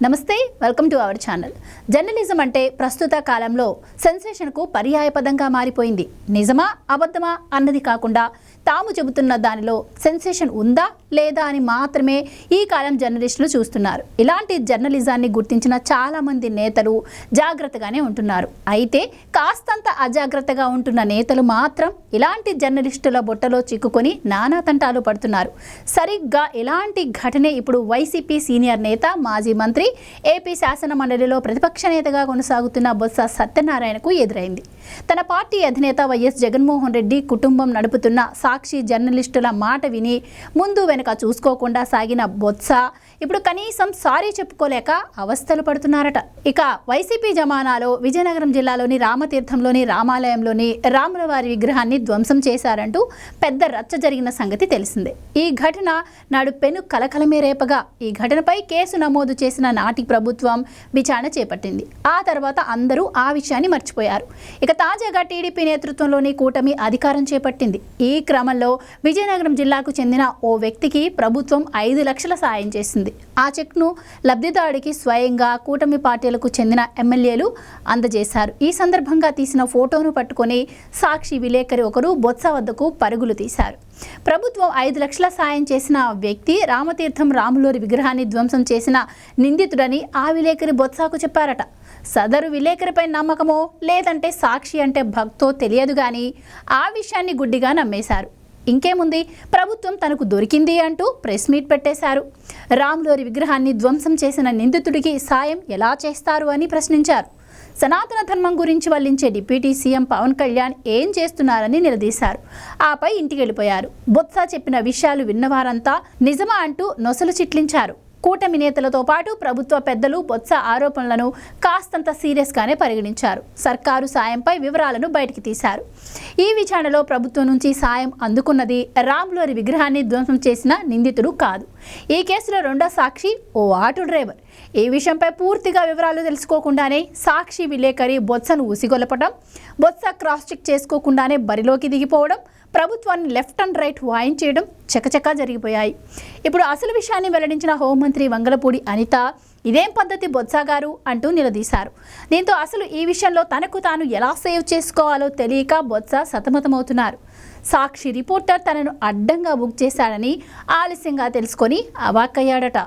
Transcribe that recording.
నమస్తే, welcome to our channel. Journalism అంటే ప్రస్తుత కాలంలో సెన్సేషన్కు పర్యాయపదంగా మారిపోయింది. నిజమా అబద్ధమా అన్నది కాకుండా తాము చెబుతున్న దానిలో సెన్సేషన్ ఉందా లేదా అని మాత్రమే ఈ కాలం జర్నలిస్టులు చూస్తున్నారు. ఇలాంటి జర్నలిజాన్ని గుర్తించిన చాలామంది నేతలు జాగ్రత్తగానే ఉంటున్నారు. అయితే కాస్తంత అజాగ్రత్తగా ఉంటున్న నేతలు మాత్రం ఇలాంటి జర్నలిస్టుల బొట్టలో చిక్కుకొని నానా తంటాలు పడుతున్నారు. సరిగ్గా ఇలాంటి ఘటనే ఇప్పుడు వైసీపీ సీనియర్ నేత, మాజీ మంత్రి, ఏపీ శాసన మండలిలో ప్రతిపక్ష నేతగా కొనసాగుతున్న బొత్స సత్యనారాయణకు ఎదురైంది. తన పార్టీ అధినేత వైఎస్ జగన్మోహన్ రెడ్డి కుటుంబం నడుపుతున్న సాక్షి జర్నలిస్టుల మాట విని ముందు వెనుక చూసుకోకుండా సాగిన బొత్స ఇప్పుడు కనీసం సారీ చెప్పుకోలేక అవస్థలు పడుతున్నారట. ఇక వైసీపీ జమానాలో విజయనగరం జిల్లాలోని రామతీర్థంలోని రామాలయంలోని రాములవారి విగ్రహాన్ని ధ్వంసం చేశారంటూ పెద్ద రచ్చ జరిగిన సంగతి తెలిసిందే. ఈ ఘటన నాడు పెను కలకలమే రేపగా ఈ ఘటనపై కేసు నమోదు చేసిన నాటి ప్రభుత్వం విచారణ చేపట్టింది. ఆ తర్వాత అందరూ ఆ విషయాన్ని మర్చిపోయారు. ఇక తాజాగా టీడీపీ నేతృత్వంలోని కూటమి అధికారం చేపట్టింది. ఈ క్రమంలో విజయనగరం జిల్లాకు చెందిన ఓ వ్యక్తికి ప్రభుత్వం 5 లక్షల సాయం చేసింది. ఆ చెక్ను లబ్ధిదారుడికి స్వయంగా కూటమి పార్టీలకు చెందిన ఎమ్మెల్యేలు అందజేశారు. ఈ సందర్భంగా తీసిన ఫోటోను పట్టుకొని సాక్షి విలేకరి ఒకరు బొత్స వద్దకు పరుగులు తీశారు. ప్రభుత్వం 5 లక్షల సాయం చేసిన వ్యక్తి రామతీర్థం రాములవారి విగ్రహాన్ని ధ్వంసం చేసిన నిందితుడని ఆ విలేకరి బొత్సకు చెప్పారట. సదరు విలేకరిపై నమ్మకమో లేదంటే సాక్షి అంటే భక్తో తెలియదు కానీ ఆ విషయాన్ని గుడ్డిగా నమ్మేశారు. ఇంకేముంది, ప్రభుత్వం తనకు దొరికింది అంటూ ప్రెస్ మీట్ పెట్టేశారు. రాములవారి విగ్రహాన్ని ధ్వంసం చేసిన నిందితుడికి సాయం ఎలా చేస్తారు అని ప్రశ్నించారు. సనాతన ధర్మం గురించి వల్లించే డిప్యూటీ సీఎం పవన్ కళ్యాణ్ ఏం చేస్తున్నారని నిలదీశారు. ఆపై ఇంటికి వెళ్ళిపోయారు. బొత్స చెప్పిన విషయాలు విన్నవారంతా నిజమా అంటూ నొసలు చిట్లించారు. కూటమి నేతలతో పాటు ప్రభుత్వ పెద్దలు బొత్స ఆరోపణలను కాస్తంత సీరియస్గానే పరిగణించారు. సర్కారు సాయంపై వివరాలను బయటికి తీశారు. ఈ విచారణలో ప్రభుత్వం నుంచి సాయం అందుకున్నది రాములవారి విగ్రహాన్ని ధ్వంసం చేసిన నిందితుడు కాదు. ఈ కేసులో రెండో సాక్షి ఓ ఆటో డ్రైవర్. ఈ విషయంపై పూర్తిగా వివరాలు తెలుసుకోకుండానే సాక్షి విలేకరి బొత్సను ఉసిగొలపడం, బొత్స క్రాస్ చెక్ చేసుకోకుండానే బరిలోకి దిగిపోవడం, ప్రభుత్వాన్ని లెఫ్ట్ అండ్ రైట్ వాయించేయడం చకచకా జరిగిపోయాయి. ఇప్పుడు అసలు విషయాన్ని వెల్లడించిన హోంమంత్రి వంగలపూడి అనిత ఇదేం పద్ధతి బొత్స గారు అంటూ నిలదీశారు. దీంతో అసలు ఈ విషయంలో తనకు తాను ఎలా సేవ్ చేసుకోవాలో తెలియక బొత్స సతమతమవుతున్నారు. సాక్షి రిపోర్టర్ తనను అడ్డంగా బుక్ చేశాడని ఆలస్యంగా తెలుసుకొని అవాక్కయ్యాడట.